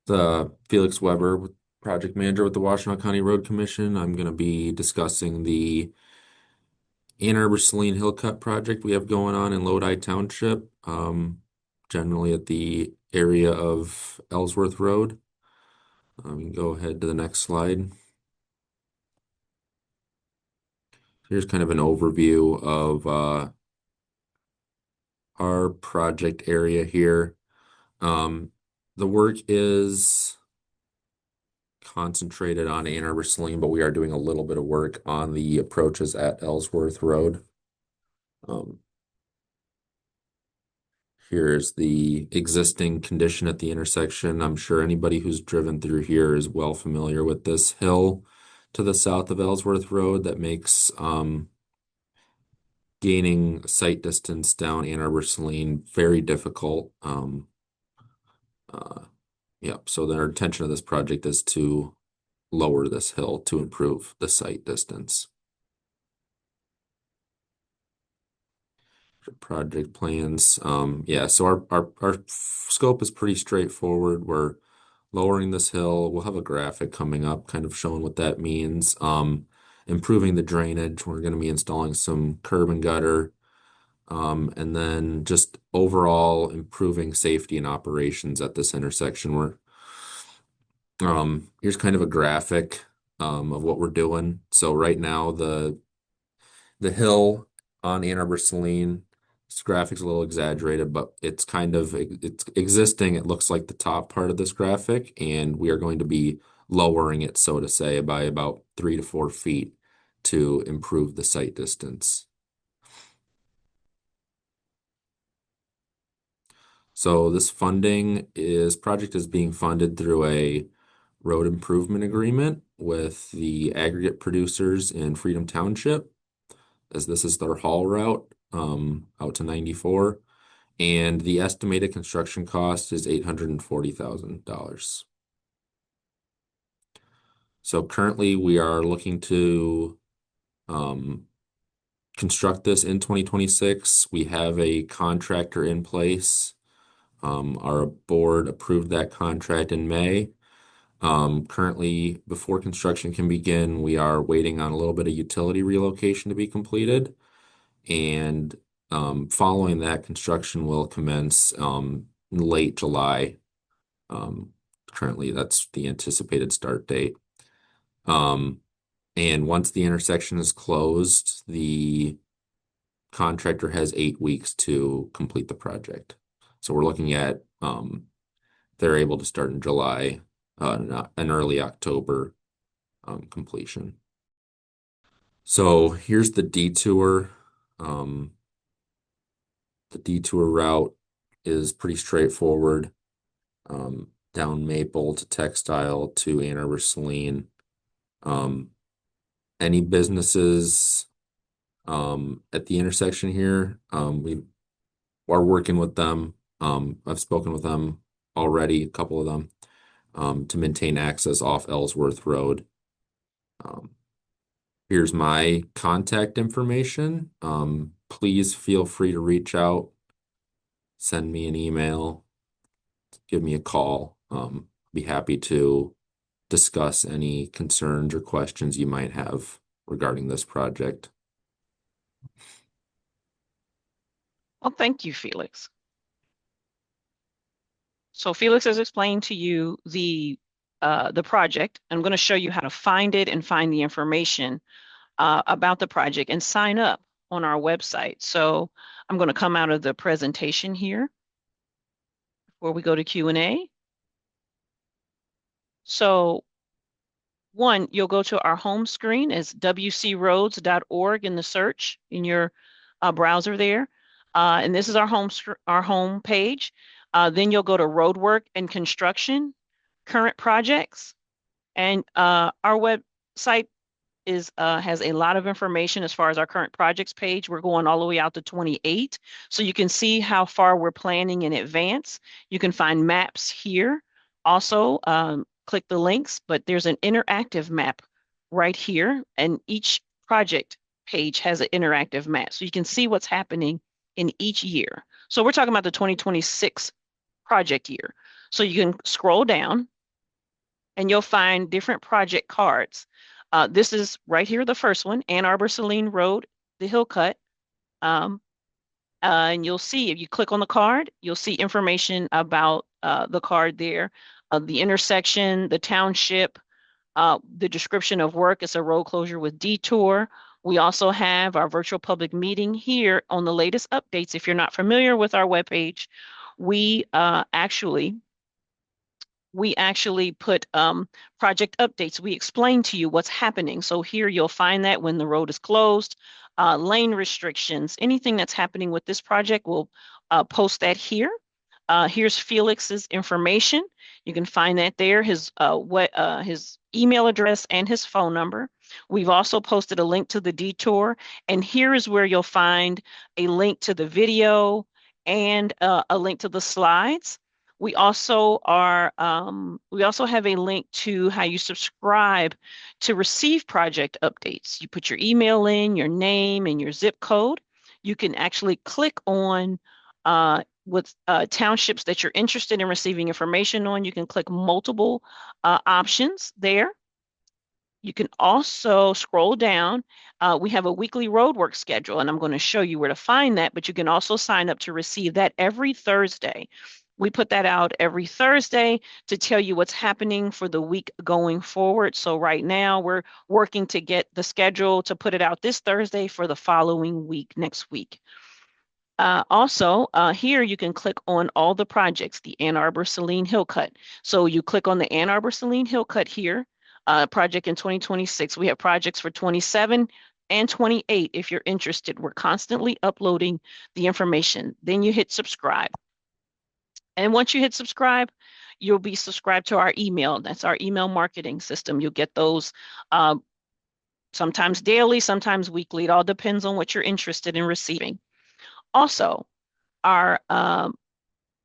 Felix Weber, project manager with the Washtenaw County Road Commission. I'm going to be discussing the Ann-Arbor Saline Hill Cut project we have going on in Lodi Township, generally at the area of Ellsworth Road. We can go ahead to the next slide. Here's kind of an overview of our project area here. The work is concentrated on Ann-Arbor Saline, but we are doing a little bit of work on the approaches at Ellsworth Road. Um, Here's the existing condition at the intersection. I'm sure anybody who's driven through here is well familiar with this hill to the south of Ellsworth Road that makes gaining sight distance down Ann-Arbor Saline very difficult. Uh, yep, so our intention of this project is to lower this hill to improve the sight distance. Project plans. Yeah, so our scope is pretty straightforward. We're lowering this hill. We'll have a graphic coming up kind of showing what that means. Improving the drainage. We're going to be installing some curb and gutter. And then just overall improving safety and operations at this intersection. Here's kind of a graphic of what we're doing. So right now the hill on Ann-Arbor Saline, this graphic's a little exaggerated, but it's existing. It looks like the top part of this graphic, and we are going to be lowering it, so to say, by about 3 to 4 feet to improve the sight distance. So this project is being funded through a road improvement agreement with the aggregate producers in Freedom Township, as this is their haul route out to 94. And the estimated construction cost is $840,000. So currently we are looking to construct this in 2026. We have a contractor in place. Our board approved that contract in May. Currently, before construction can begin, we are waiting on a little bit of utility relocation to be completed. And following that, construction will commence in late July. Currently, that's the anticipated start date. And once the intersection is closed, the contractor has 8 weeks to complete the project. So we're looking at they're able to start in July, an early October completion. So here's the detour. The detour route is pretty straightforward. Down Maple to Textile to Ann-Arbor Saline. Any businesses at the intersection here, we are working with them. I've spoken with them already, a couple of them, to maintain access off Ellsworth Road. Here's my contact information. Please feel free to reach out, send me an email, give me a call. Be happy to discuss any concerns or questions you might have regarding this project. Well, thank you, Felix. So Felix has explained to you the project. I'm going to show you how to find it and find the information about the project and sign up on our website. So I'm going to come out of the presentation here before we go to Q&A. So one, you'll go to our home screen as wcroads.org in the search in your browser there. And this is our home page. Then you'll go to roadwork and construction, current projects. And our website has a lot of information as far as our current projects page. We're going all the way out to 28. So you can see how far we're planning in advance. You can find maps here. Also, click the links, but there's an interactive map right here. And each project page has an interactive map. So you can see what's happening in each year. So we're talking about the 2026 project year. So you can scroll down and you'll find different project cards. This is right here, the first one, Ann-Arbor Saline Road, the Hill Cut. Um, and you'll see, if you click on the card, you'll see information about the card there, the intersection, the township, the description of work. It's a road closure with detour. We also have our virtual public meeting here on the latest updates. If you're not familiar with our webpage, we actually put project updates. We explain to you what's happening. So here you'll find that when the road is closed, lane restrictions, anything that's happening with this project, we'll post that here. Here's Felix's information. You can find that there, his email address and his phone number. We've also posted a link to the detour, and here is where you'll find a link to the video and a link to the slides. We also have a link to how you subscribe to receive project updates. You put your email in, your name, and your zip code. You can actually click on with townships that you're interested in receiving information on. You can click multiple options there. You can also scroll down. We have a weekly roadwork schedule, and I'm going to show you where to find that, but you can also sign up to receive that every Thursday. We put that out every Thursday to tell you what's happening for the week going forward. So right now we're working to get the schedule to put it out this Thursday for the following week, next week. Here you can click on all the projects, the Ann-Arbor Saline Hill Cut. So you click on the Ann-Arbor Saline Hill Cut here, project in 2026. We have projects for 27 and 28 if you're interested. We're constantly uploading the information. Then you hit subscribe. And once you hit subscribe, you'll be subscribed to our email. That's our email marketing system. You'll get those sometimes daily, sometimes weekly. It all depends on what you're interested in receiving. Also,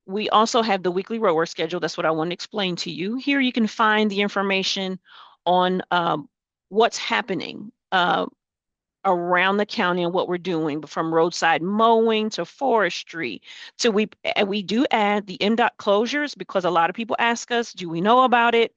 we also have the weekly rower schedule. That's what I want to explain to you. Here you can find the information on what's happening around the county and what we're doing, from roadside mowing to forestry. So we do add the MDOT closures because a lot of people ask us, do we know about it?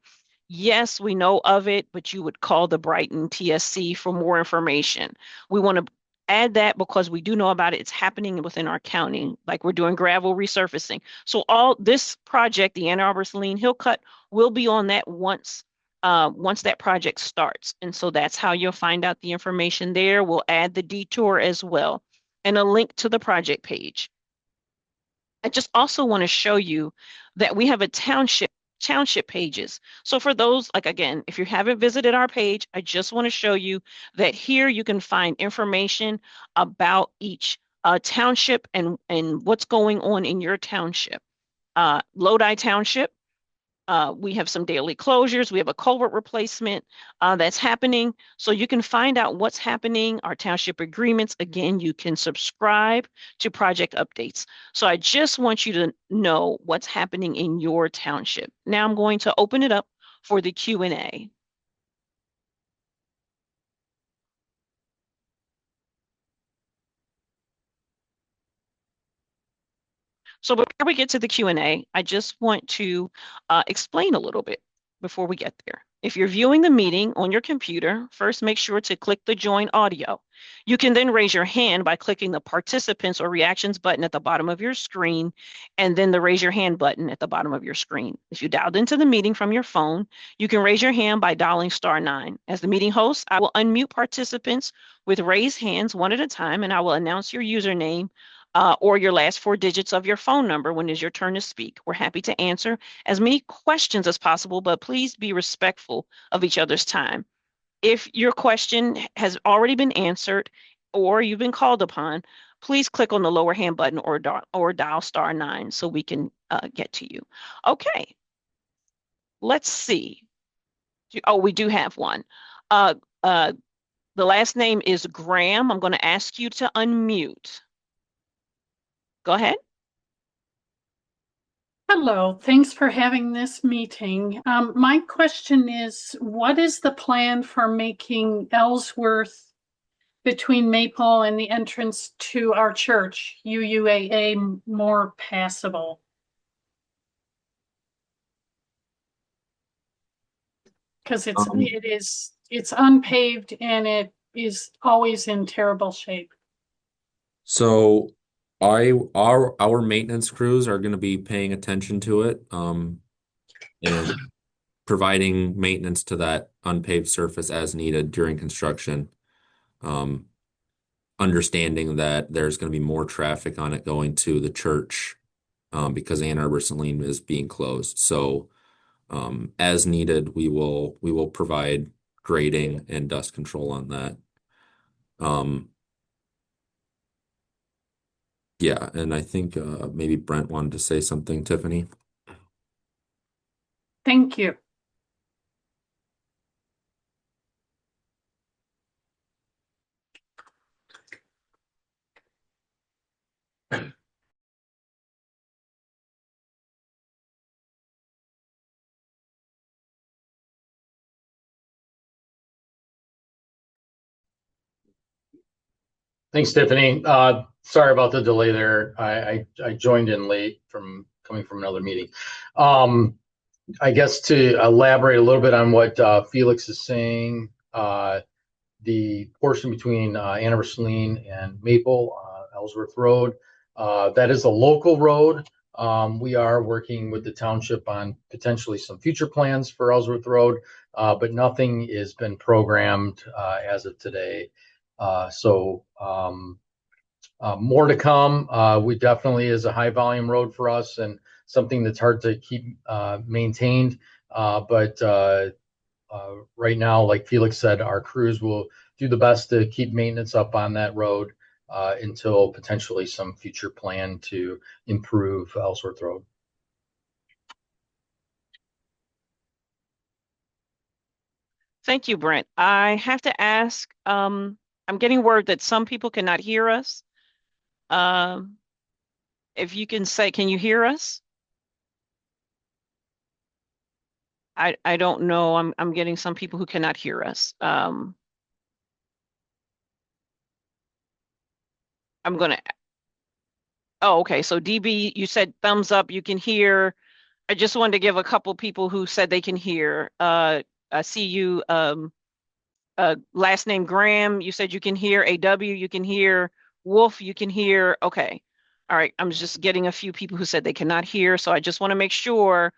Yes, we know of it, but you would call the Brighton TSC for more information. We want to add that because we do know about it. It's happening within our county, like we're doing gravel resurfacing. So all this project, the Ann-Arbor Saline Hill Cut, will be on that once that project starts. And so that's how you'll find out the information there. We'll add the detour as well and a link to the project page. I just also want to show you that we have a township pages. So for those, like again, if you haven't visited our page, I just want to show you that here you can find information about each township and what's going on in your township. Lodi Township, we have some daily closures. We have a culvert replacement that's happening. So you can find out what's happening, our township agreements. Again, you can subscribe to project updates. So I just want you to know what's happening in your township. Now I'm going to open it up for the Q&A. So before we get to the Q&A, I just want to explain a little bit before we get there. If you're viewing the meeting on your computer, first make sure to click the Join Audio. You can then raise your hand by clicking the Participants or Reactions button at the bottom of your screen, and then the Raise Your Hand button at the bottom of your screen. If you dialed into the meeting from your phone, you can raise your hand by dialing *9. As the meeting host, I will unmute participants with raised hands one at a time, and I will announce your username or your last 4 digits of your phone number when it's your turn to speak. We're happy to answer as many questions as possible, but please be respectful of each other's time. If your question has already been answered or you've been called upon, please click on the lower hand button or dial *9 so we can get to you. Okay, let's see. Oh, we do have one. The last name is Graham. I'm going to ask you to unmute. Go ahead. Hello, thanks for having this meeting. My question is, what is the plan for making Ellsworth between Maple and the entrance to our church, UUAA, more passable? Because Um, it's unpaved and it is always in terrible shape. so our maintenance crews are going to be paying attention to it, and providing maintenance to that unpaved surface as needed during construction. Um, Understanding that there's going to be more traffic on it going to the church, because Ann-Arbor Saline is being closed. So, as needed, we will provide grading and dust control on that. Um, yeah, and I think maybe Brent wanted to say something, Tiffany. Thank you. Thanks, Tiffany. Sorry about the delay there. I joined in late from coming from another meeting. I guess to elaborate a little bit on what Felix is saying, the portion between Ann-Arbor Saline and Maple, Ellsworth Road, that is a local road. We are working with the township on potentially some future plans for Ellsworth Road, but nothing has been programmed as of today. More to come. We definitely is a high volume road for us and something that's hard to keep maintained. But right now, like Felix said, our crews will do the best to keep maintenance up on that road until potentially some future plan to improve Ellsworth Road. Thank you, Brent. I have to ask, I'm getting word that some people cannot hear us. Um, if you can say, can you hear us? I don't know. I'm getting some people who cannot hear us. I'm gonna. Oh, okay. So DB, you said thumbs up. You can hear. I just wanted to give a couple people who said they can hear. I see you. Last name Graham. You said you can hear. AW. You can hear. Wolf. You can hear. Okay. All right. I'm just getting a few people who said they cannot hear. So I just want to make sure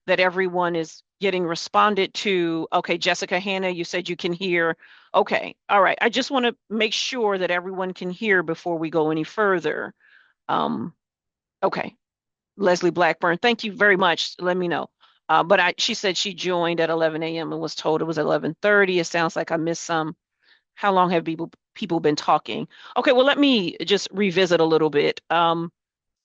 that everyone is getting responded to. Okay, Jessica Hannah, you said you can hear. Okay, all right. I just want to make sure that everyone can hear before we go any further. Um, okay, Leslie Blackburn, thank you very much. Let me know. But she said she joined at 11 a.m. and was told it was 11:30. It sounds like I missed some. How long have people been talking? Okay, well, let me just revisit a little bit.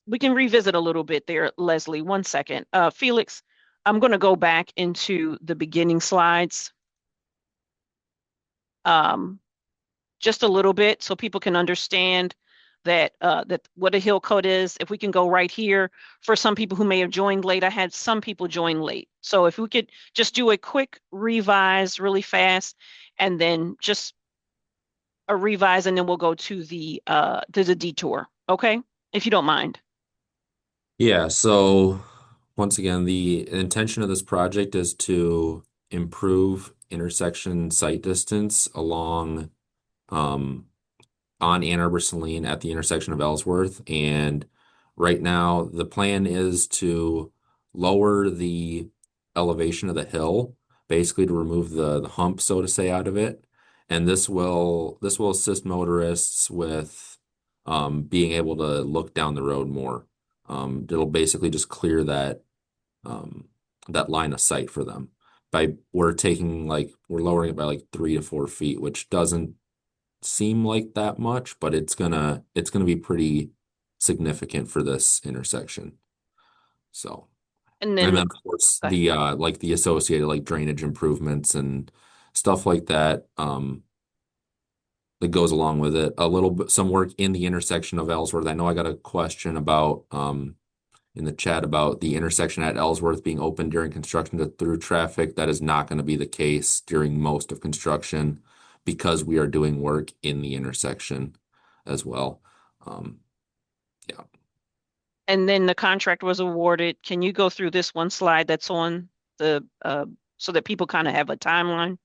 We can revisit a little bit there, Leslie. One second. Felix, I'm going to go back into the beginning slides um, just a little bit so people can understand that what a hill code is. If we can go right here for some people who may have joined late, I had some people join late. So if we could just do a quick revise really fast and then just a revise and then we'll go to the detour. Okay? If you don't mind. Yeah, so once again, the intention of this project is to improve intersection sight distance along um, on Ann-Arbor Saline at the intersection of Ellsworth. And right now, the plan is to lower the elevation of the hill, basically to remove the hump, so to say, out of it. And this will assist motorists with being able to look down the road more. It'll basically just clear um, that line of sight for them. We're lowering it by like 3 to 4 feet, which doesn't seem like that much, but it's gonna be pretty significant for this intersection. So, And and then then of course go ahead. the like the associated like drainage improvements and stuff like that that goes along with it. A little bit some work in the intersection of Ellsworth. I know I got a question about in the chat about the intersection at Ellsworth being open during construction to through traffic. That is not going to be the case during most of construction because we are doing work in the intersection as well. Um, yeah. And then the contract was awarded. Can you go through this one slide that's on the so that people kind of have a timeline?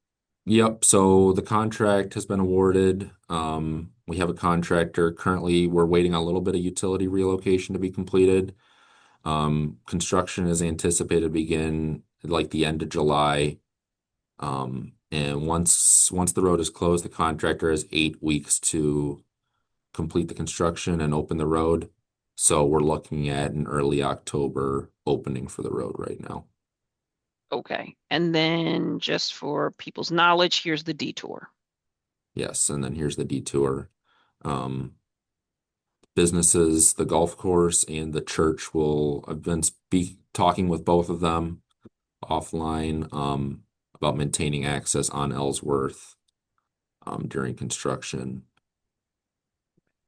Yep, so the contract has been awarded. We have a contractor. Currently, we're waiting on a little bit of utility relocation to be completed. Construction is anticipated to begin like the end of July. And once the road is closed, the contractor has 8 weeks to complete the construction and open the road. So we're looking at an early October opening for the road right now. Okay. And then just for people's knowledge, here's the detour. Yes, and then here's the detour. Businesses, the golf course and the church I've been talking with both of them offline, about maintaining access on Ellsworth, during construction.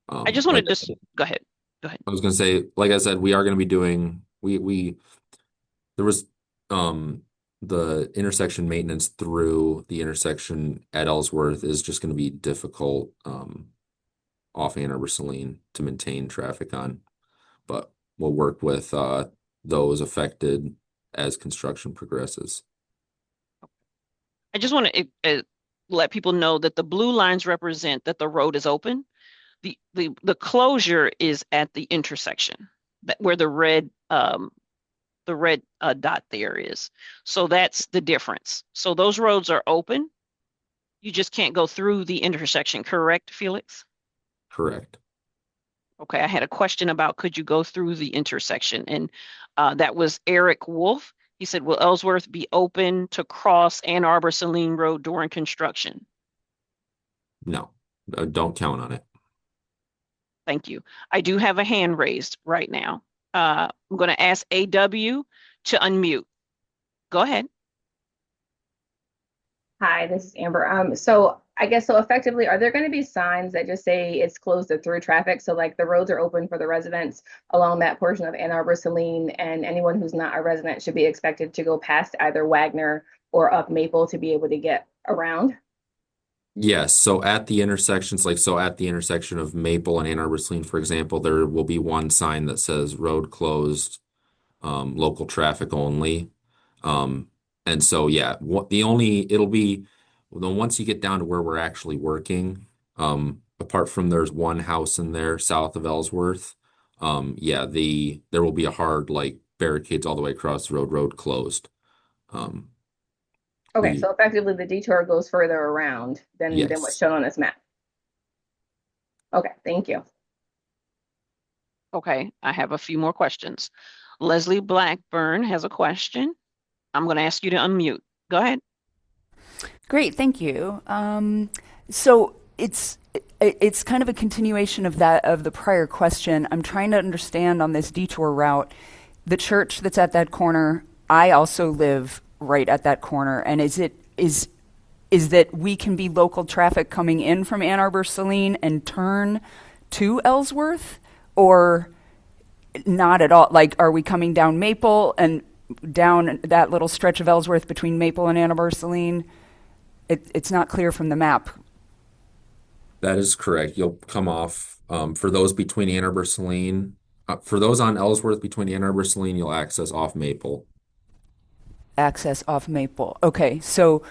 I just want to Like just go ahead. Go ahead. I was gonna say, like I said, we are gonna be doing, there was, the intersection maintenance through the intersection at Ellsworth is just gonna be difficult, off Ann-Arbor Saline to maintain traffic on, but we'll work with, those affected as construction progresses. I just want to let people know that the blue lines represent that the road is open. The closure is at the intersection, where the red dot there is. So that's the difference. So those roads are open. You just can't go through the intersection, correct, Felix? Correct. Okay, I had a question about could you go through the intersection? And that was Eric Wolf. He said, will Ellsworth be open to cross Ann-Arbor Saline Road during construction? No, don't count on it. Thank you. I do have a hand raised right now. I'm going to ask AW to unmute. Go ahead. Hi, this is Amber. So I guess so effectively, are there going to be signs that just say it's closed to through traffic? So like the roads are open for the residents along that portion of Ann-Arbor Saline, and anyone who's not a resident should be expected to go past either Wagner or up Maple to be able to get around? Yes, so at the intersections, at the intersection of Maple and Ann Arbor Saline, for example, there will be one sign that says road closed, local traffic only. And so, yeah, it'll be, then once you get down to where we're actually working, apart from there's one house in there south of Ellsworth, yeah, there will be a hard, like, barricades all the way across the road closed. Um, Okay, we, so effectively the detour goes further around than what's yes. shown on this map. Okay, thank you. Okay, I have a few more questions. Leslie Blackburn has a question. I'm going to ask you to unmute. Go ahead. Great, thank you. So it's kind of a continuation of the prior question. I'm trying to understand on this detour route, the church that's at that corner. I also live right at that corner, and is that we can be local traffic coming in from Ann-Arbor Saline and turn to Ellsworth, or not at all? Like, are we coming down Maple and down that little stretch of Ellsworth between Maple and Ann-Arbor Saline? It's not clear from the map. That is correct. You'll come off, for those between Ann Arbor Saline, for those on Ellsworth between Ann Arbor Saline, you'll access off Maple. Access off Maple. Okay, so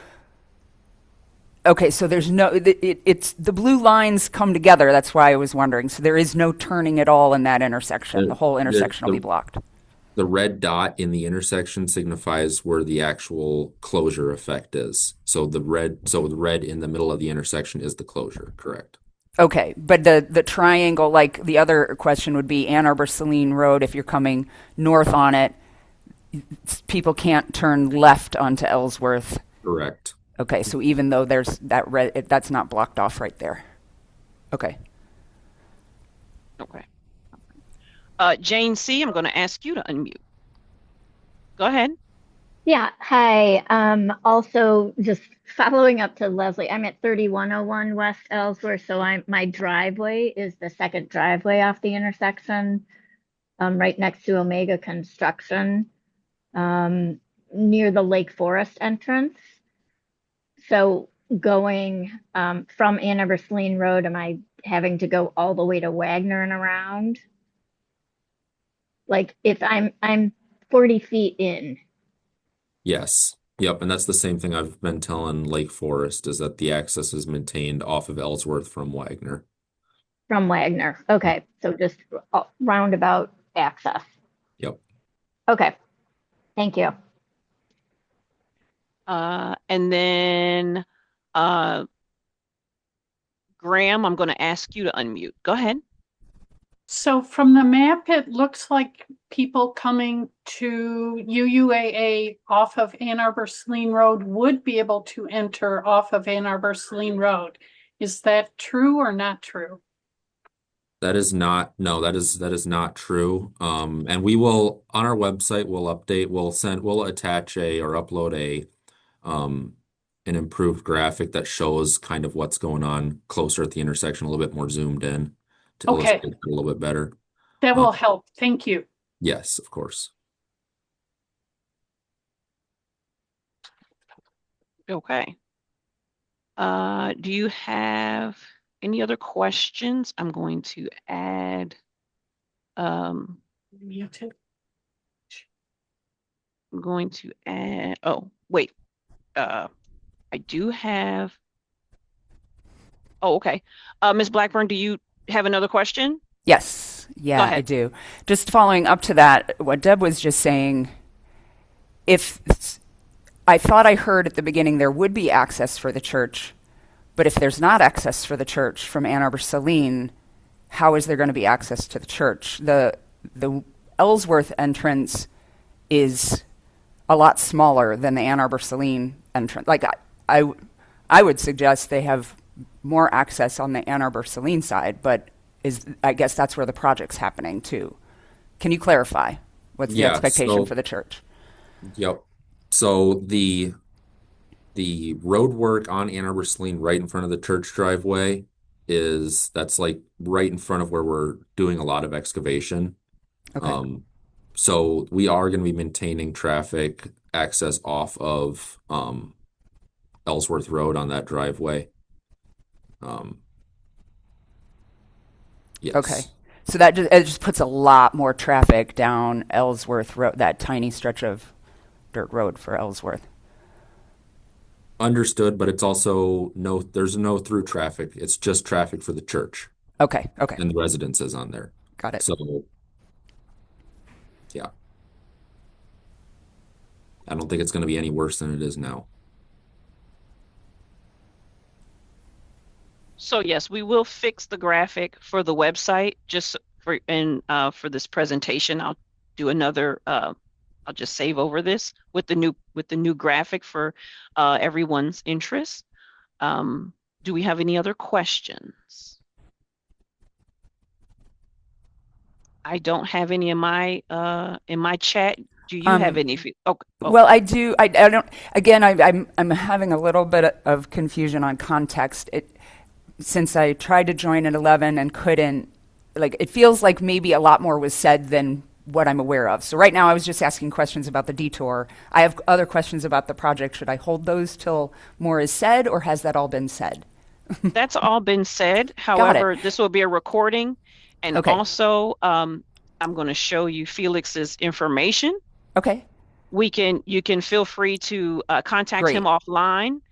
there's no, it's the blue lines come together. That's why I was wondering. So there is no turning at all in that intersection. The whole intersection will be blocked. The red dot in the intersection signifies where the actual closure effect is. So the red in the middle of the intersection is the closure, correct? Okay, but the triangle, like the other question would be Ann-Arbor Saline Road, if you're coming north on it, people can't turn left onto Ellsworth. Correct. Okay, so even though there's that red, that's not blocked off right there. Okay. Okay. Jane C., I'm going to ask you to unmute. Go ahead. Yeah, hi. Also just following up to Leslie, I'm at 3101 West Ellsworth, so my driveway is the second driveway off the intersection, right next to Omega Construction, near the Lake Forest entrance. So going from Ann-Arbor Saline Road, am I having to go all the way to Wagner and around? Like if I'm 40 feet in. Yes. Yep, and that's the same thing I've been telling Lake Forest is that the access is maintained off of Ellsworth from Wagner. From Wagner. Okay, so just roundabout access. Yep. Okay, thank you. And then Graham, I'm going to ask you to unmute. Go ahead. So from the map, it looks like people coming to UUAA off of Ann-Arbor Saline Road would be able to enter off of Ann-Arbor Saline Road. Is that true or not true? That is not, no, that is not true. And we will on our website, we'll attach or upload an improved graphic that shows kind of what's going on closer at the intersection, a little bit more zoomed in to Okay, illustrate it a little bit better. that will help. Thank you. Yes, of course. Okay. Do you have any other questions? I'm going to add, Muted. I'm going to add, oh, wait. I do have, oh, okay. Ms. Blackburn, do you have another question? Yes, Go yeah, I ahead. do. Just following up to that, what Deb was just saying, if I thought I heard at the beginning there would be access for the church, but if there's not access for the church from Ann-Arbor Saline, how is there going to be access to the church? The Ellsworth entrance is a lot smaller than the Ann-Arbor Saline entrance. Like I would suggest they have more access on the Ann-Arbor Saline side, but I guess that's where the project's happening too. Can you clarify what's the Yeah, expectation for the church? Yep. So the road work on Ann-Arbor Saline right in front of the church driveway that's like right in front of where we're doing a lot of excavation. Okay. So we are going to be maintaining traffic access off of Ellsworth Road on that driveway. Yes. Okay. So it just puts a lot more traffic down Ellsworth Road, that tiny stretch of dirt road for Ellsworth. Understood, but it's also there's no through traffic. It's just traffic for the church Okay. Okay. and the residences on there. Got it. So, yeah. I don't think it's going to be any worse than it is now. So yes, we will fix the graphic for the website just for this presentation. I'll do another, I'll just save over this with the new graphic for everyone's interest. Do we have any other questions? I don't have any in my chat. Do you have any? Oh. Well, I do. I don't. Again, I'm having a little bit of confusion on context. Since I tried to join at 11 and couldn't. Like, it feels like maybe a lot more was said than what I'm aware of. So right now, I was just asking questions about the detour. I have other questions about the project. Should I hold those till more is said, or has that all been said? That's all been said. However, this will be a recording, and also I'm going to show you Felix's information. Okay. You can feel free to contact him offline.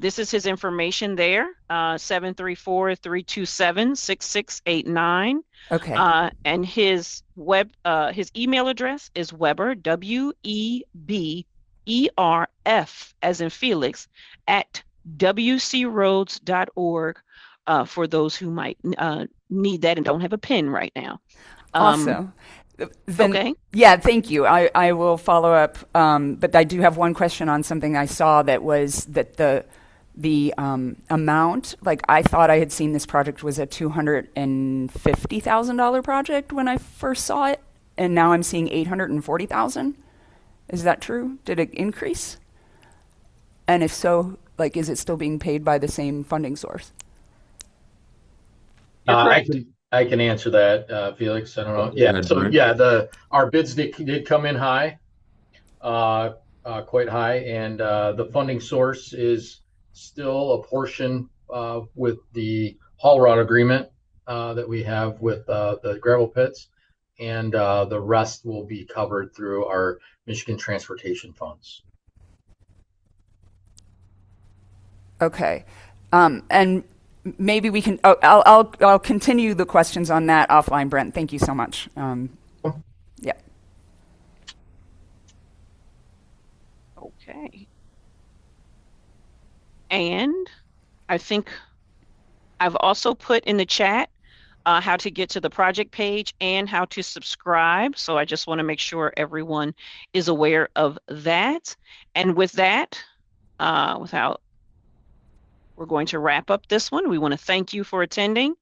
This is his information there, 734-327-6689. Okay. And his email address is Weber, WEBERF, as in Felix, at WCRoads.org, for those who might need that and don't have a pen right now. Awesome. Okay. Yeah, thank you. I will follow up. But I do have one question on something I saw that was that the amount, like I thought I had seen this project was a $250,000 project when I first saw it, and now I'm seeing $840,000. Is that true? Did it increase? And if so, like, is it still being paid by the same funding source? I can answer that, Felix. I don't know. Yeah. So yeah, our bids did come in high, quite high, and the funding source is still a portion with the haul route agreement that we have with the gravel pits, and the rest will be covered through our Michigan transportation funds. Okay. And maybe we can, I'll continue the questions on that offline, Brent. Thank you so much. Yeah. Okay. And I think I've also put in the chat how to get to the project page and how to subscribe. So I just want to make sure everyone is aware of that. And with that, we're going to wrap up this one. We want to thank you for attending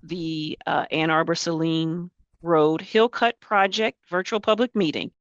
the Ann-Arbor Saline Road Hill Cut Project virtual public meeting.